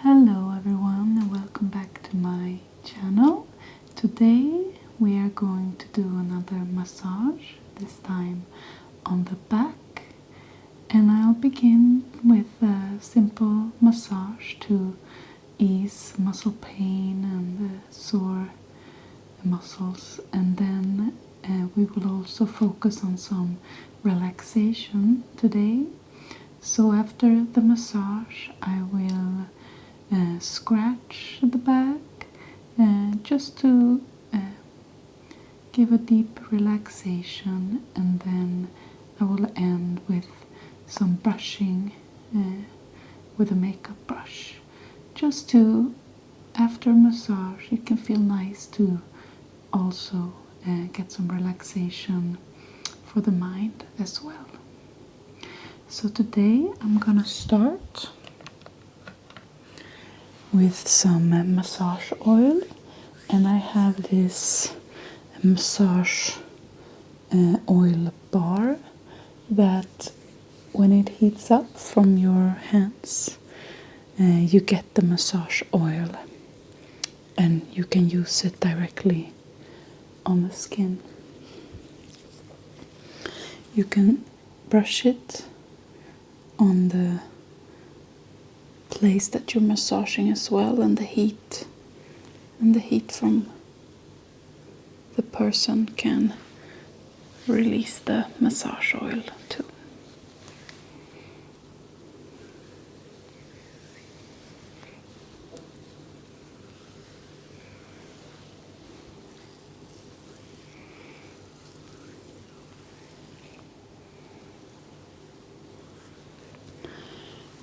Hello everyone and welcome back to my channel. Today we are going to do another massage, this time on the back, and I'll begin with a simple massage to ease muscle pain and sore muscles, and then we will also focus on some relaxation today. So after the massage I will scratch the back just to give a deep relaxation, and then I will end with some brushing with a makeup brush, just to, after massage, it can feel nice to also get some relaxation for the mind as well. So today I'm gonna start with some massage oil, and I have this massage oil bar that when it heats up from your hands you get the massage oil and you can use it directly on the skin. You can brush it on the place that you're massaging as well, and the heat from the person can release the massage oil too.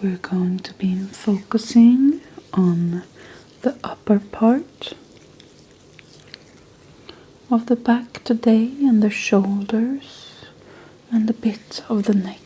We're going to be focusing on the upper part of the back today, and the shoulders and a bit of the neck.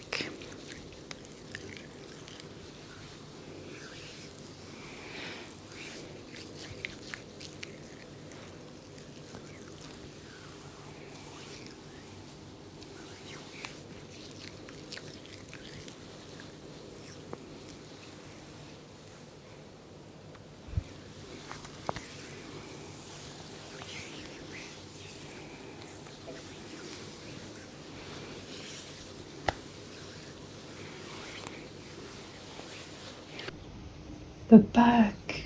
The back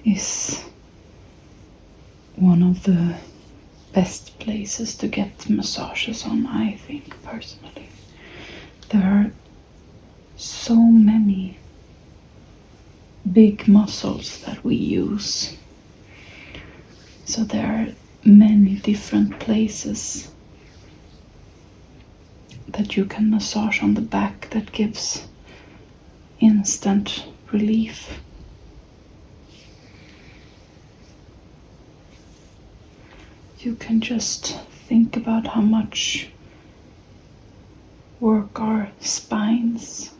is one of the best places to get massages on, I think, personally. There are so many big muscles that we use, so there are many different places that you can massage on the back that gives instant relief. You can just think about how much work our spines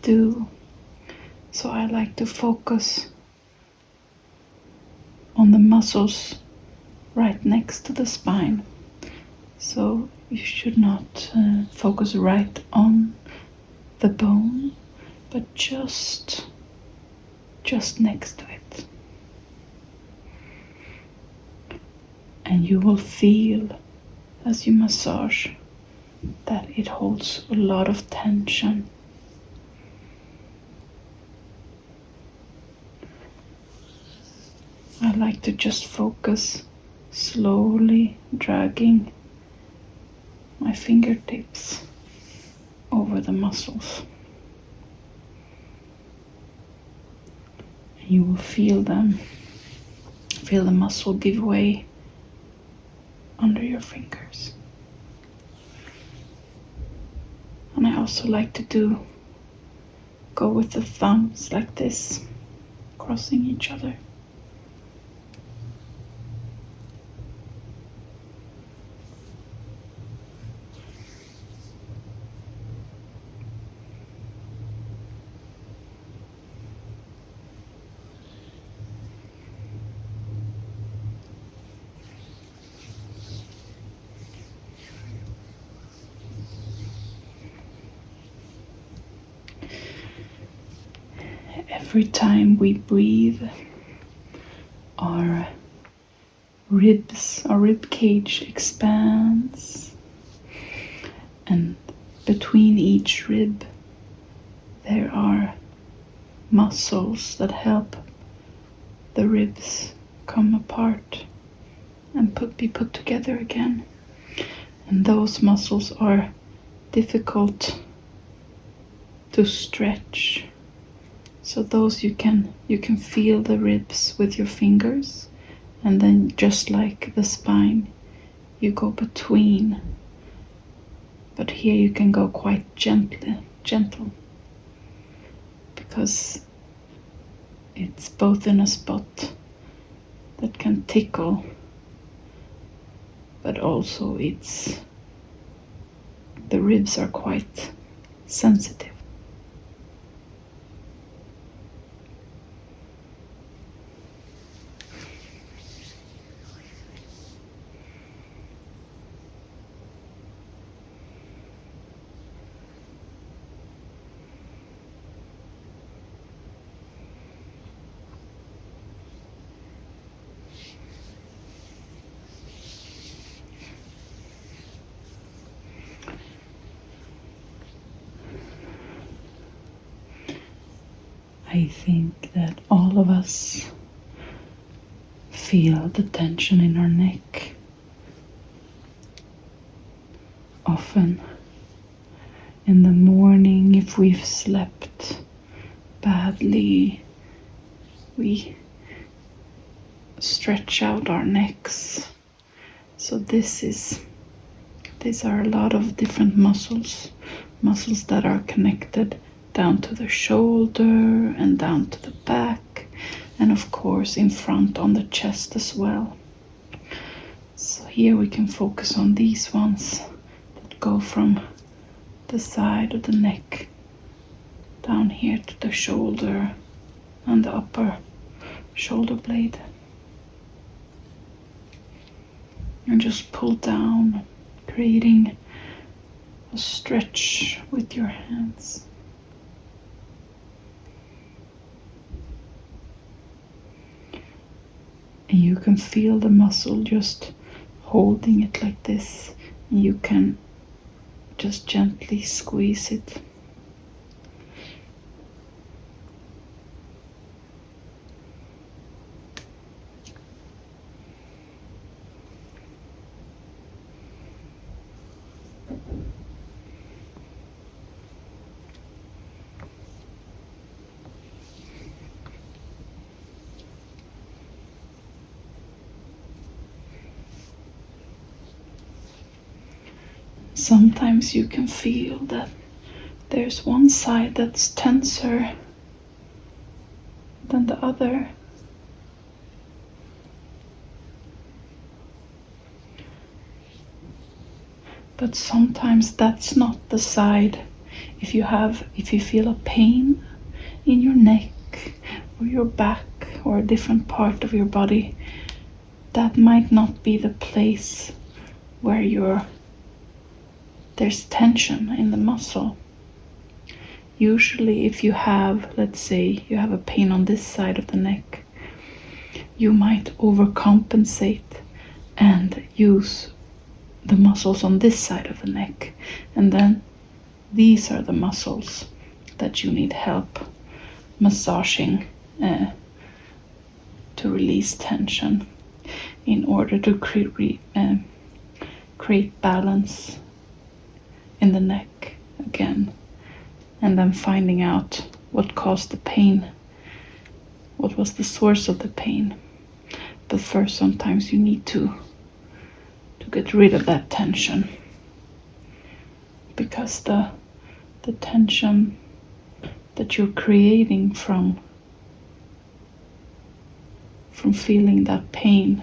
do. So I like to focus on the muscles right next to the spine. So you should not focus right on the bone, but just next to it. And you will feel as you massage that it holds a lot of tension. I like to just focus, slowly dragging my fingertips over the muscles. And you will feel them, feel the muscle give way under your fingers. And I also like to go with the thumbs like this, crossing each other. every time we breathe, our ribs, our rib cage expands, and between each rib there are muscles that help the ribs come apart and be put together again. And those muscles are difficult to stretch. So those you can feel the ribs with your fingers, and then just like the spine, you go between. But here you can go quite gentle, because it's both in a spot that can tickle, but also the ribs are quite sensitive. I think that all of us feel the tension in our neck. Often in the morning, if we've slept badly, we stretch out our necks. So these are a lot of different muscles that are connected down to the shoulder and down to the back, and of course in front on the chest as well. So here we can focus on these ones that go from the side of the neck down here to the shoulder and the upper shoulder blade. And just pull down, creating a stretch with your hands. And you can feel the muscle just holding it like this. And you can just gently squeeze it. Sometimes you can feel that there's one side that's tenser than the other. But sometimes that's not the side. If you feel a pain in your neck or your back or a different part of your body, that might not be the place where there's tension in the muscle. Usually if you have, let's say, you have a pain on this side of the neck, you might overcompensate and use the muscles on this side of the neck. And then these are the muscles that you need help massaging to release tension in order to create balance in the neck again, and then finding out what caused the pain, what was the source of the pain. But first, sometimes you need to get rid of that tension, because the tension that you're creating from feeling that pain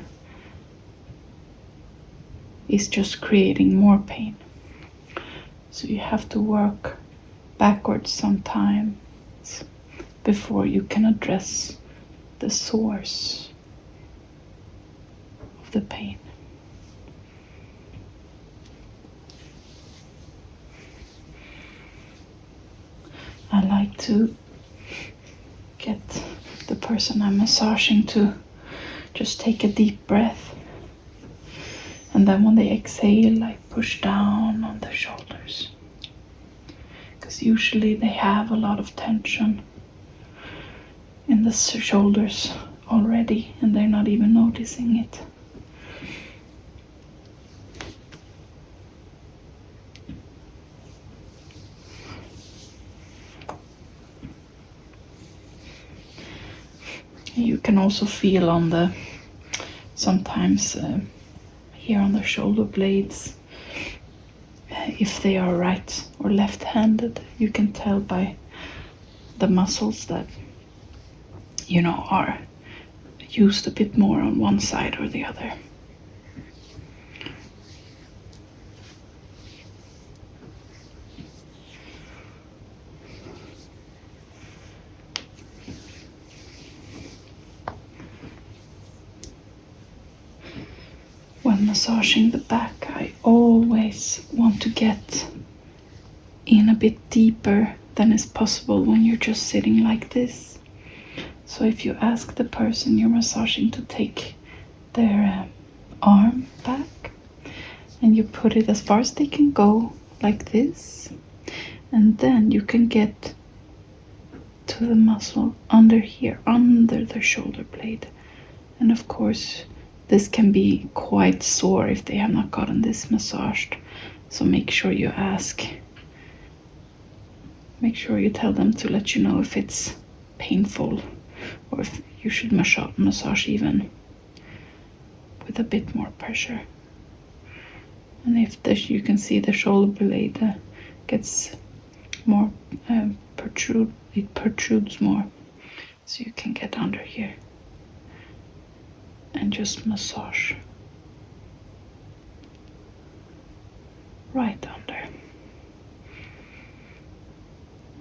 is just creating more pain. So you have to work backwards sometimes before you can address the source of the pain. I like to get the person I'm massaging to just take a deep breath. And then when they exhale, I push down on the shoulders. Because usually they have a lot of tension in the shoulders already, and they're not even noticing it. You can also feel on the, sometimes here on the shoulder blades, if they are right or left-handed. You can tell by the muscles that, are used a bit more on one side or the other. When massaging the back, I always want to get in a bit deeper than is possible when you're just sitting like this. So if you ask the person you're massaging to take their arm back, and you put it as far as they can go, like this, and then you can get to the muscle under here, under the shoulder blade. And of course, this can be quite sore if they have not gotten this massaged. So make sure you ask. Make sure you tell them to let you know if it's painful or if you should massage even with a bit more pressure. And if you can see the shoulder blade gets more it protrudes more. So you can get under here and just massage right under.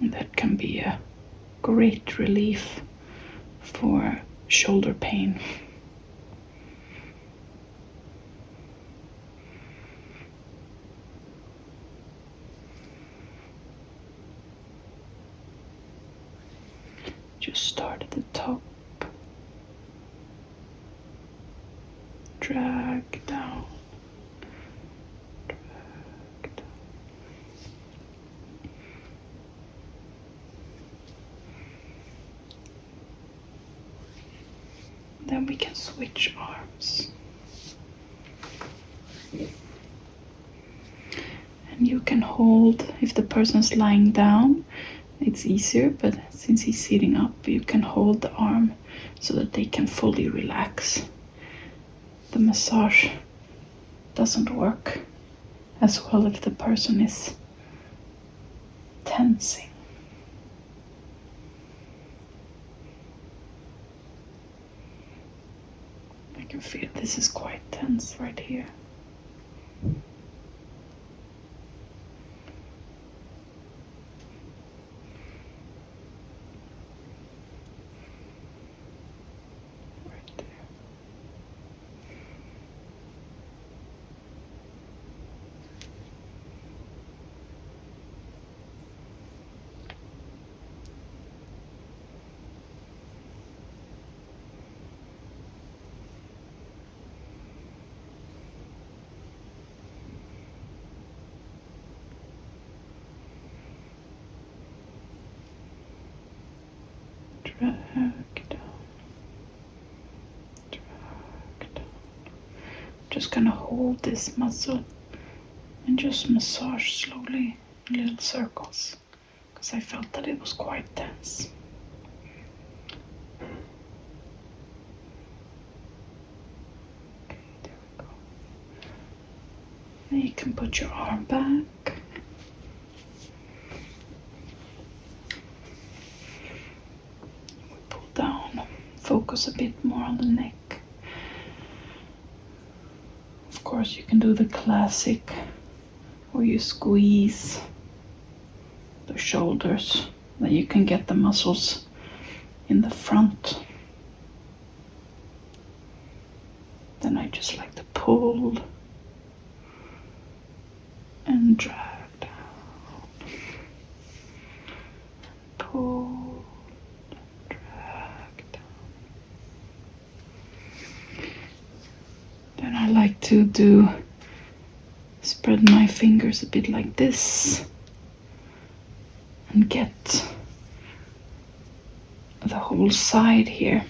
And that can be a great relief for shoulder pain. Just start at the top, drag down, drag down. Then we can switch arms. And you can hold, if the person's lying down, it's easier, but since he's sitting up, you can hold the arm so that they can fully relax. The massage doesn't work as well if the person is tensing. I can feel this is quite tense right here. Drag down, drag down. Just gonna hold this muscle and just massage slowly in little circles, because I felt that it was quite tense. Okay, there we go. Now you can put your arm back. Down, focus a bit more on the neck. Of course, you can do the classic where you squeeze the shoulders, that you can get the muscles in the front. Then I just like to pull and drag down. Pull, drag. to spread my fingers a bit like this and get the whole side here.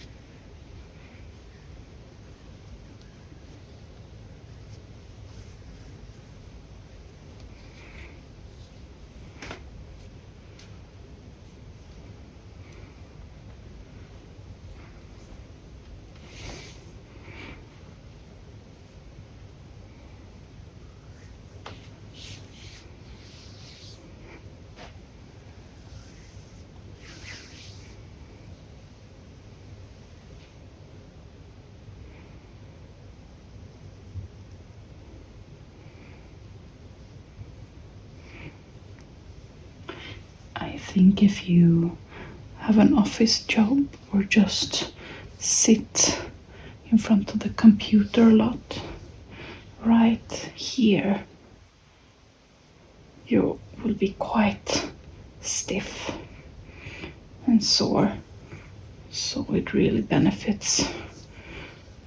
I think if you have an office job or just sit in front of the computer a lot, right here you will be quite stiff and sore, so it really benefits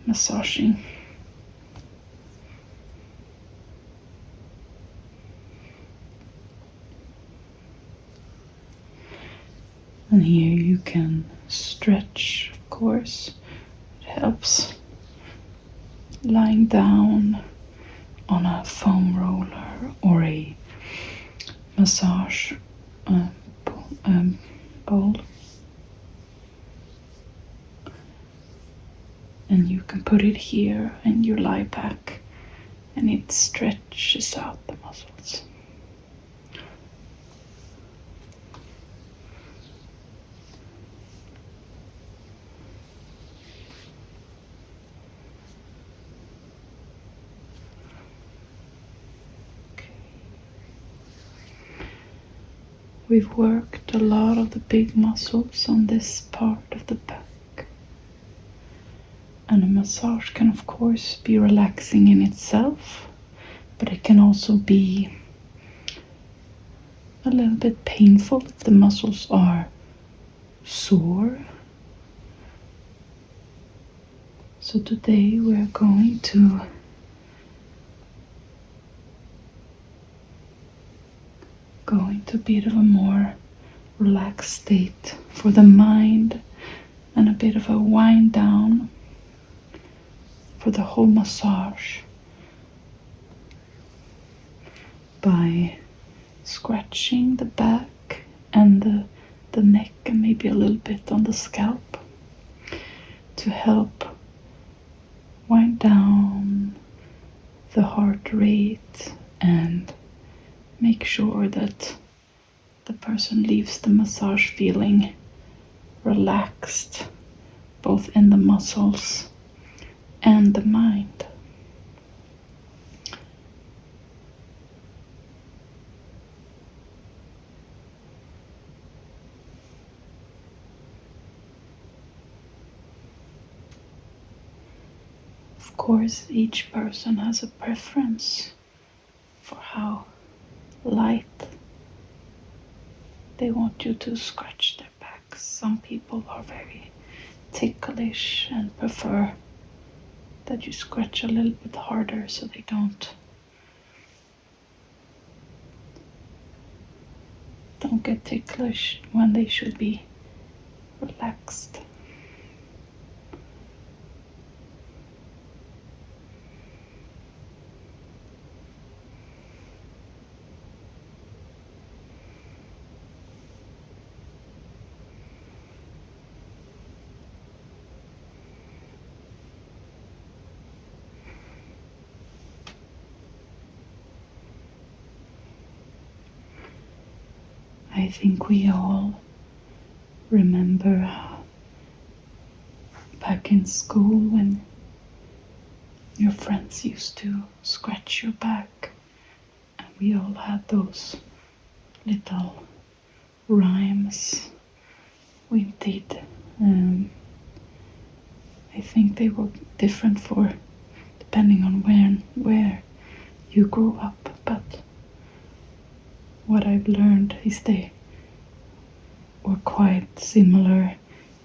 massaging. And here you can stretch, of course. It helps lying down on a foam roller or a massage bowl. And you can put it here and you lie back and it stretches out the muscles. We've worked a lot of the big muscles on this part of the back. And a massage can of course be relaxing in itself, but it can also be a little bit painful if the muscles are sore. So today we're going to go into a bit of a more relaxed state for the mind and a bit of a wind down for the whole massage by scratching the back and the neck and maybe a little bit on the scalp to help wind down the heart rate and make sure that the person leaves the massage feeling relaxed, both in the muscles and the mind. Of course, each person has a preference for how light they want you to scratch their backs. Some people are very ticklish and prefer that you scratch a little bit harder so they don't get ticklish when they should be relaxed. I think we all remember back in school when your friends used to scratch your back, and we all had those little rhymes we did. I think they were different for depending on where you grew up, but what I've learned is they were quite similar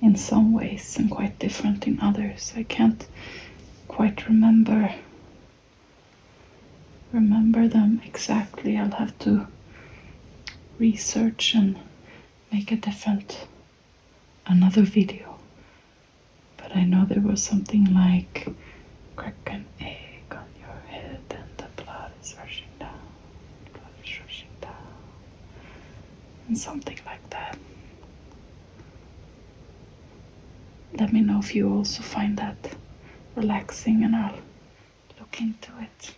in some ways and quite different in others. I can't quite remember remember them exactly. I'll have to research and make another video. But I know there was something like crack an egg on your head and the blood is rushing down, and something like that. Let me know if you also find that relaxing and I'll look into it.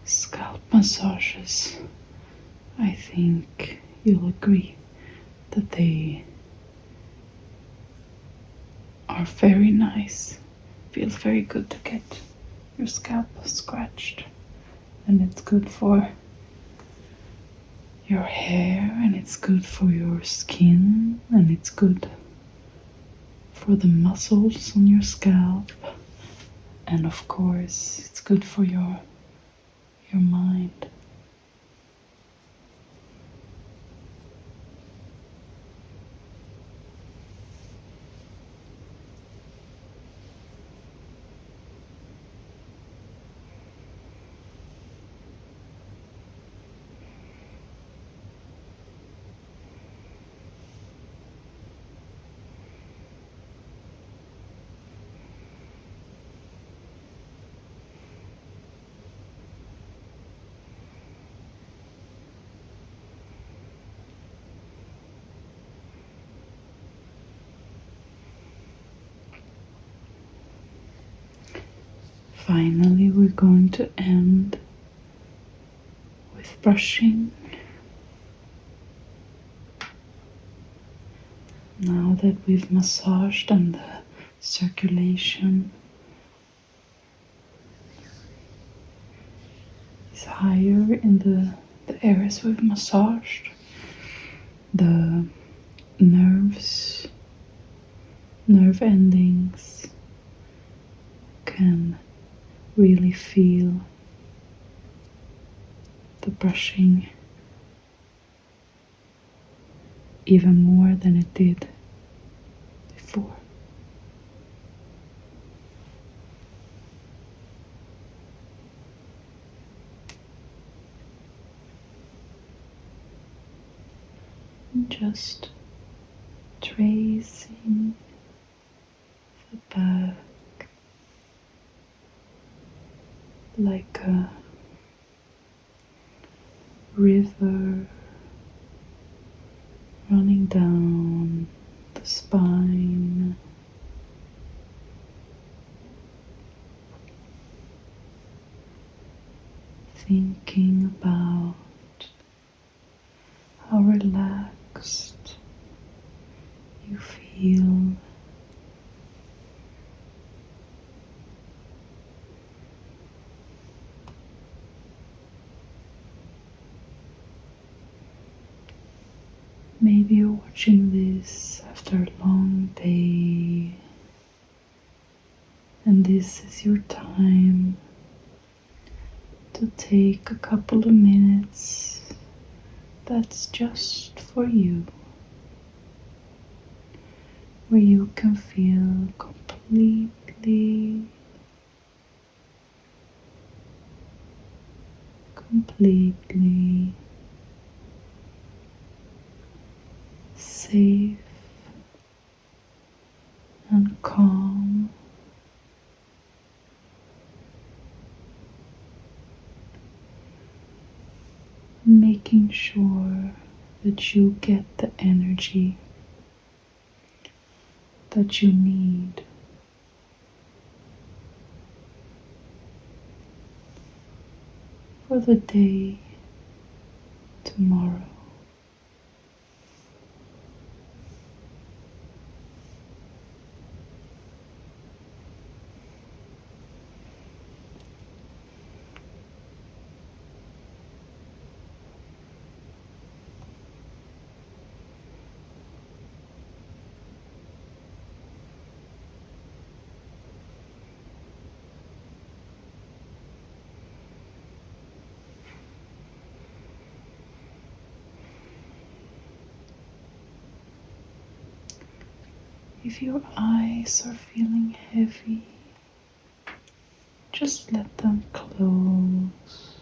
Scalp massages, I think you'll agree that they are very nice. Feels very good to get your scalp scratched, and it's good for your hair, and it's good for your skin, and it's good for the muscles on your scalp, and of course it's good for your mind. Finally, we're going to end with brushing. Now that we've massaged and the circulation is higher in the areas we've massaged, the nerve endings can really feel the brushing even more than it did before. And just tracing the back like a river running down the spine, thinking about how relaxed you feel. Maybe you're watching this after a long day, and this is your time to take a couple of minutes that's just for you, where you can feel completely safe making sure that you get the energy that you need for the day tomorrow. If your eyes are feeling heavy, just let them close.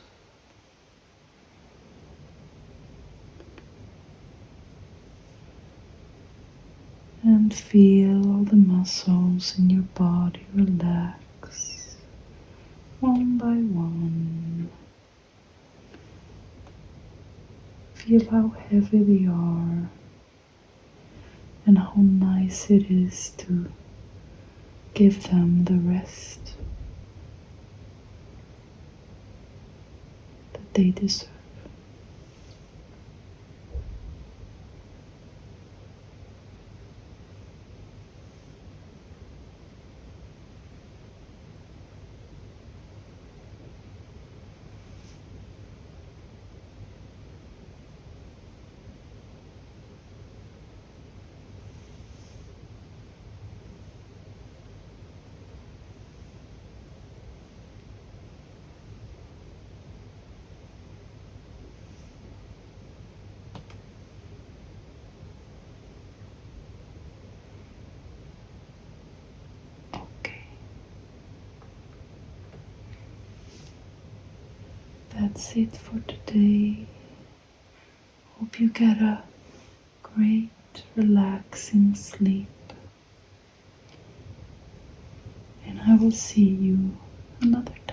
And feel all the muscles in your body relax one by one. Feel how heavy they are and how nice it is to give them the rest that they deserve. Okay. That's it for today. Hope you get a great, relaxing sleep. And I will see you another time.